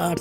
8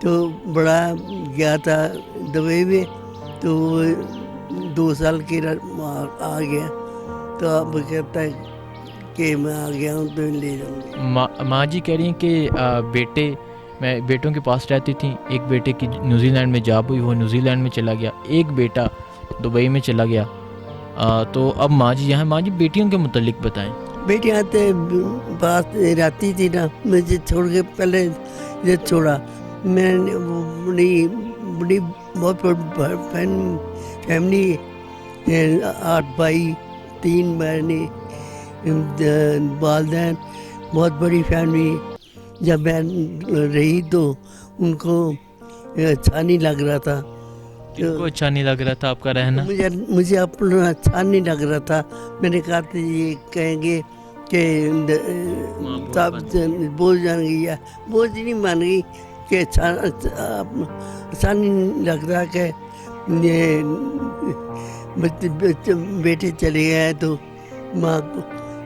تو بڑا گیا تھا دبئی میں، تو وہ 2 سال کے آ گیا، تو اب کہتا ہے کہ میں آ گیا ہوں تو لے جاؤں گا۔ ماں جی کہہ رہی ہیں کہ میں بیٹوں کے پاس رہتی تھیں، ایک بیٹے کی نیوزی لینڈ میں جاب ہوئی، وہ نیوزی لینڈ میں چلا گیا، ایک بیٹا دبئی میں چلا گیا، تو اب ماں جی یہاں۔ ماں جی بیٹیوں کے متعلق بتائیں۔ بیٹی آتے پاس رہتی تھی نا، مجھے چھوڑ کے پہلے یہ چھوڑا، میں نے وہ بڑی بہت فیملی، 8 بھائی 3 بہنیں، والدین، بہت بڑی فیملی۔ جب میں رہی تو ان کو اچھا نہیں لگ رہا تھا، ان کو اچھا نہیں لگ رہا تھا آپ کا رہنا؟ مجھے اپنا اچھا نہیں لگ رہا تھا۔ میں نے کہا تھا یہ کہیں گے کہ سب بوجھ جان گئی ہے، بوجھ نہیں مان گئی کہ اچھا نہیں لگ رہا کہ یہ بیٹے چلے گئے تو ماں کو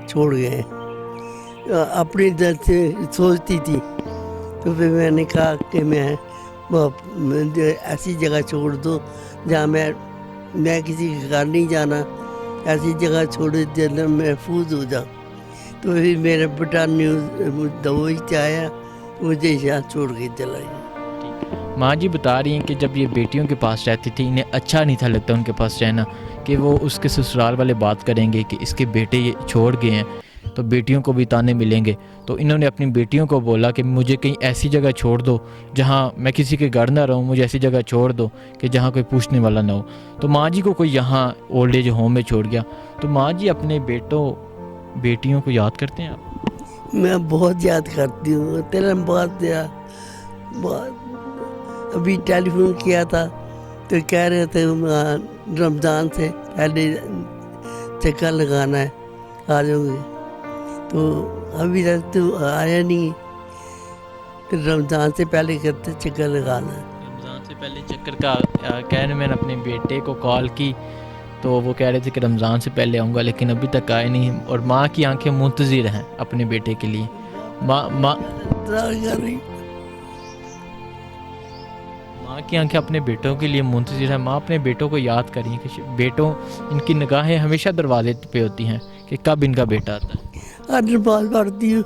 چھوڑ گئے، اپنی دل سے سوچتی تھی۔ تو پھر میں نے کہا کہ میں ایسی جگہ چھوڑ دو جہاں میں کسی کے گھر نہیں جانا، ایسی جگہ چھوڑے جہاں محفوظ ہو جاؤں۔ تو پھر میرا بیٹا دبئی سے آیا، مجھے یہاں چھوڑ کے چلا گیا۔ ماں جی بتا رہی ہیں کہ جب یہ بیٹیوں کے پاس رہتی تھی انہیں اچھا نہیں تھا لگتا ان کے پاس رہنا، کہ وہ اس کے سسرال والے بات کریں گے کہ اس کے بیٹے یہ چھوڑ گئے ہیں تو بیٹیوں کو بھی تانے ملیں گے، تو انہوں نے اپنی بیٹیوں کو بولا کہ مجھے کہیں ایسی جگہ چھوڑ دو جہاں میں کسی کے گھر نہ رہوں، مجھے ایسی جگہ چھوڑ دو کہ جہاں کوئی پوچھنے والا نہ ہو۔ تو ماں جی کو کوئی یہاں اولڈ ایج ہوم میں چھوڑ گیا۔ تو ماں جی اپنے بیٹیوں کو یاد کرتے ہیں آپ؟ میں بہت یاد کرتی ہوں، تیرا بہت ابھی ٹیلی فون کیا تھا تو کہہ رہے تھے رمضان سے پہلے چکر لگانا ہے، آ جاؤ گے، تو ابھی تک تو آیا نہیں، رمضان سے پہلے کہتے چکر لگانا ہے۔ رمضان سے پہلے چکر کا کہنے میں نے اپنے بیٹے کو کال کی تو وہ کہہ رہے تھے کہ رمضان سے پہلے آؤں گا، لیکن ابھی تک آئے نہیں، اور ماں کی آنکھیں منتظر ہیں اپنے بیٹے کے لیے۔ ماں کی آنکھیں اپنے بیٹوں کے لیے منتظر ہیں۔ ماں اپنے بیٹوں کو یاد کریے کہ بیٹوں ان کی نگاہیں ہمیشہ دروازے پہ ہوتی ہیں کہ کب ان کا بیٹا آتا ہے۔ نماز پڑھتی ہوں،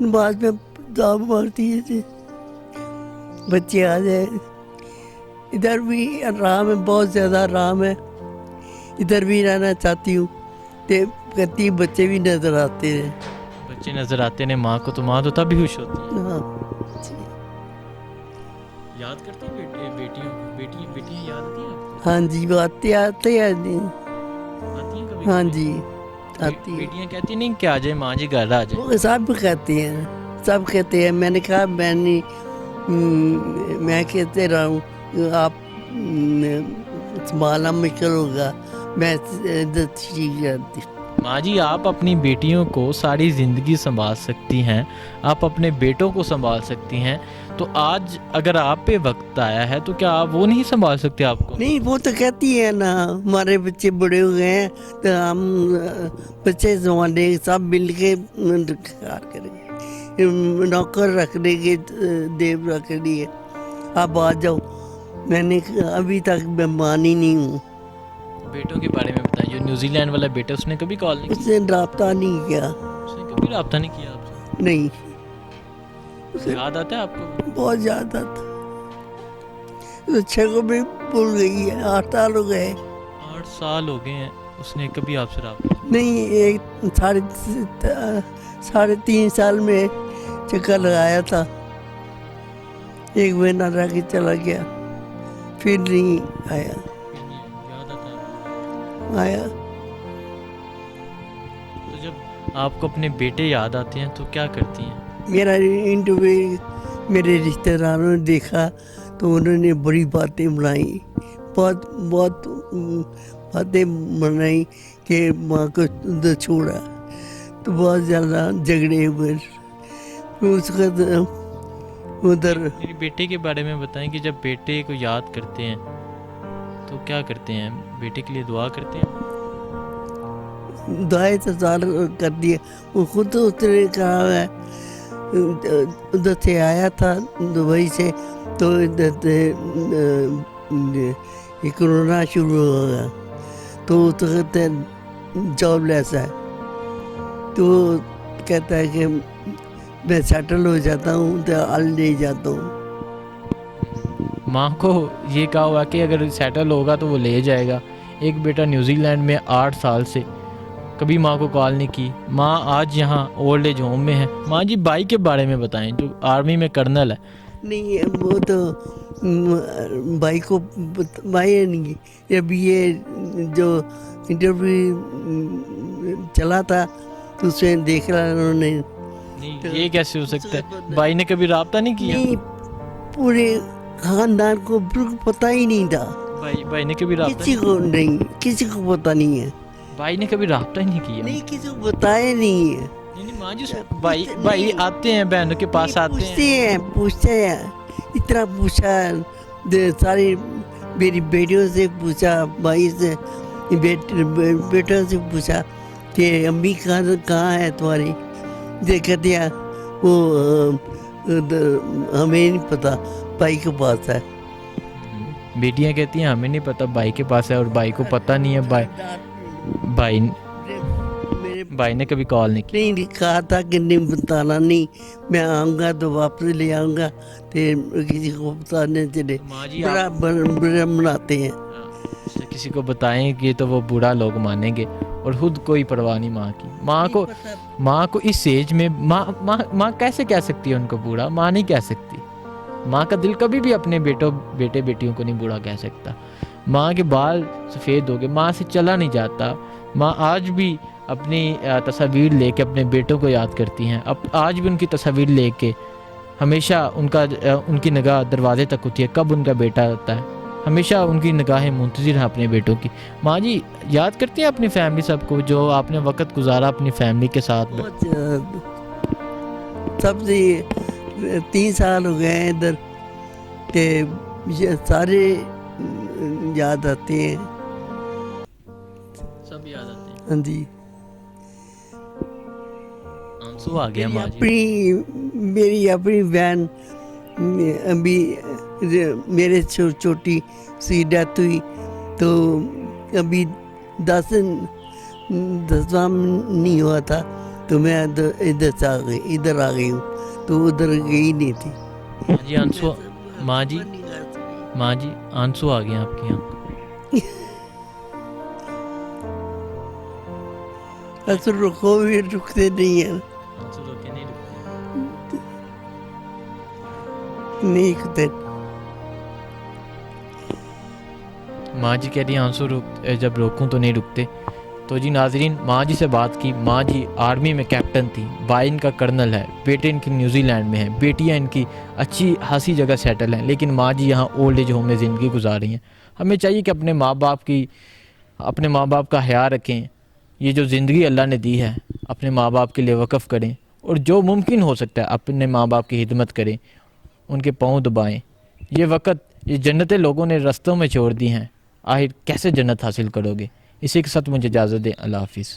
نماز میں دعا مانگتی ہے بچے آ جائے۔ ادھر بھی آرام ہے، بہت زیادہ آرام ہے، ادھر بھی رہنا چاہتی ہوں، کہتی بچے بھی نظر آتے ہیں، بچے نظر آتے ہیں ماں کو، تو ماں تو تب بھی خوش ہوتی ہے۔ ہاں یاد کرتے ہیں بیٹیاں یاد آتی ہیں آپ کو؟ ہاں جی، آتے ہیں آتی ہیں کبھی؟ ہاں جی آتی ہیں۔ بیٹیاں کہتی نہیں کہ آ جائے ماں جی گھر آ جائے؟ وہ سب کہتے ہیں، سب کہتے ہیں۔ میں نے کہا میں کہتے رہا ہوں آپ سنبھالنا مشکل ہوگا، میں ٹھیک کرتی۔ ماں جی آپ اپنی بیٹیوں کو ساری زندگی سنبھال سکتی ہیں، آپ اپنے بیٹوں کو سنبھال سکتی ہیں، تو آج اگر آپ پہ وقت آیا ہے تو کیا آپ وہ نہیں سنبھال سکتے آپ کو؟ نہیں، وہ تو کہتی ہے نا ہمارے بچے بڑے ہو گئے ہیں تو ہم بچے سنبھالیں گے، سب مل کے کار کریں گے، نوکر رکھ دیں گے، دیو رکھ لیے، آپ آ جاؤ۔ میں نے ابھی تک میں مانی نہیں ہوں۔ بیٹوں کے بارے میں بتائیں، جو نیوزی لینڈ والا بیٹا اس نے کبھی کال نہیں اس نے رابطہ نہیں کیا، اس نے کبھی رابطہ نہیں کیا آپ سے؟ نہیں۔ یاد آتا ہے آپ کو؟ بہت زیادہ تھا، اچھے کو بھی بھول گئی ہے، 8 سال ہو گئے۔ 8 سال ہو گئے ہیں، اس نے کبھی آپ سے رابطہ نہیں، ایک 3.5 سال میں چکر لگایا تھا، 1 مہینہ رہ کے چلا گیا، پھر نہیں آیا۔ یاد آتا ہے؟ آیا تو جب آپ کو اپنے بیٹے یاد آتے ہیں تو کیا کرتی ہیں؟ میرا انٹرویو میرے رشتہ داروں نے دیکھا تو انہوں نے بڑی باتیں بنائی، بہت باتیں بنائی کہ ماں کو ادھر چھوڑا، تو بہت زیادہ جھگڑے ہوئے اس کا ادھر۔ میرے بیٹے کے بارے میں بتائیں کہ جب بیٹے کو یاد کرتے ہیں تو کیا کرتے ہیں؟ بیٹے کے لیے دعا کرتے ہیں؟ دعائیں تو کر دی ہے، وہ خود تو اس نے کہا ہے ادھر سے آیا تھا دبئی سے، تو ادھر سے یہ کرونا شروع ہو گیا، تو اس وقت جاب لیس ہے، تو کہتا ہے کہ میں سیٹل ہو جاتا ہوں تو لے جاتا ہوں۔ ماں کو یہ کہا ہوا کہ اگر سیٹل ہوگا تو وہ لے جائے گا۔ ایک بیٹا نیوزی لینڈ میں 8 سال سے کبھی ماں کو کال نہیں کی۔ ماں آج یہاں اولڈ ایج ہوم میں ہے۔ ماں جی بھائی کے بارے میں بتائیں جو آرمی میں کرنل ہے۔ نہیں وہ تو بھائی کو بھائی نہیں، ابھی یہ جو انٹرویو چلا تھا تو اسے دیکھ رہا انہوں نے۔ نہیں یہ کیسے ہو سکتا ہے؟ بھائی نے کبھی رابطہ نہیں کیا؟ نہیں، پورے خاندان کو بالکل پتہ ہی نہیں تھا، بھائی نے کبھی رابطہ کسی کو نہیں، کسی کو پتہ نہیں ہے، بھائی نے کبھی رابطہ ہی نہیں کیا؟ نہیں کسی کو بتایا نہیں ہے۔ نہیں ماں جی بھائی آتے ہیں بہنوں کے پاس آتے ہیں؟ پوچھتے ہیں اتنا پوچھا، ساری میری بیٹیوں سے پوچھا، بھائی سے، بیٹوں سے پوچھا کہ امی کہاں ہے تمہاری؟ کہتے ہیں وہ ہمیں نہیں پتہ، بھائی کے پاس ہے۔ بیٹیاں کہتی ہیں ہمیں نہیں پتہ بھائی کے پاس ہے، اور بھائی کو پتہ نہیں ہے۔ بھائی نے کبھی کال نہیں کی؟ نہیں کہا تھا کہ نہیں بتانا نہیں، میں آؤں گا تو واپس لے آؤں گا، تو کسی کو بتانے چلے، بڑا مناتے ہیں۔ کسی کو بتائیں گے تو وہ برا لوگ مانیں گے، اور خود کوئی پرواہ نہیں ماں کی۔ ماں کو اس ایج میں ماں کیسے کہہ سکتی ہے ان کو برا؟ ماں نہیں کہہ سکتی۔ ماں کا دل کبھی بھی اپنے بیٹے بیٹیوں کو نہیں برا کہہ سکتا۔ ماں کے بال سفید ہو گئے، ماں سے چلا نہیں جاتا۔ ماں آج بھی اپنی تصاویر لے کے اپنے بیٹوں کو یاد کرتی ہیں، آج بھی ان کی تصاویر لے کے ہمیشہ ان کی نگاہ دروازے تک ہوتی ہے، کب ان کا بیٹا آتا ہے، ہمیشہ ان کی نگاہیں منتظر ہیں اپنے بیٹوں کی۔ ماں جی یاد کرتی ہیں اپنی فیملی سب کو، جو آپ نے وقت گزارا اپنی فیملی کے ساتھ؟ سب سے 3 سال ہو گئے ہیں ادھر، کہ سارے یاد آتے ہیں، سب یاد آتے ہیں۔ ہاں جی، آنسو آ گیا ماں جی۔ میری اپنی بہن ابھی میرے چھوٹی سی ڈیتھ ہوئی، تو ابھی 10واں نہیں ہوا تھا، تو میں ادھر آ گئی ہوں، تو ادھر گئی نہیں تھی۔ ماں جی آنسو آ گیا آپ کے یہاں؟ اصل رکو بھی رکتے نہیں ہیں، نہیں رکتے۔ ماں جی کہہ رہی ہیں آنسو جب روکوں تو نہیں رکتے۔ تو جی ناظرین، ماں جی سے بات کی۔ ماں جی آرمی میں کیپٹن تھی، بھائی ان کا کرنل ہے، بیٹے ان کی نیوزی لینڈ میں ہیں، بیٹیاں ان کی اچھی خاصی جگہ سیٹل ہیں، لیکن ماں جی یہاں اولڈ ایج ہوم میں زندگی گزار رہی ہیں۔ ہمیں چاہیے کہ اپنے ماں باپ کا خیال رکھیں، یہ جو زندگی اللہ نے دی ہے اپنے ماں باپ کے لیے وقف کریں، اور جو ممکن ہو سکتا ہے اپنے ماں باپ کی خدمت کریں، ان کے پاؤں دبائیں۔ یہ جنتیں لوگوں نے رستوں میں چھوڑ دی ہیں، آخر کیسے جنت حاصل کرو گے؟ اسی کے ساتھ مجھے اجازت دیں، اللہ حافظ۔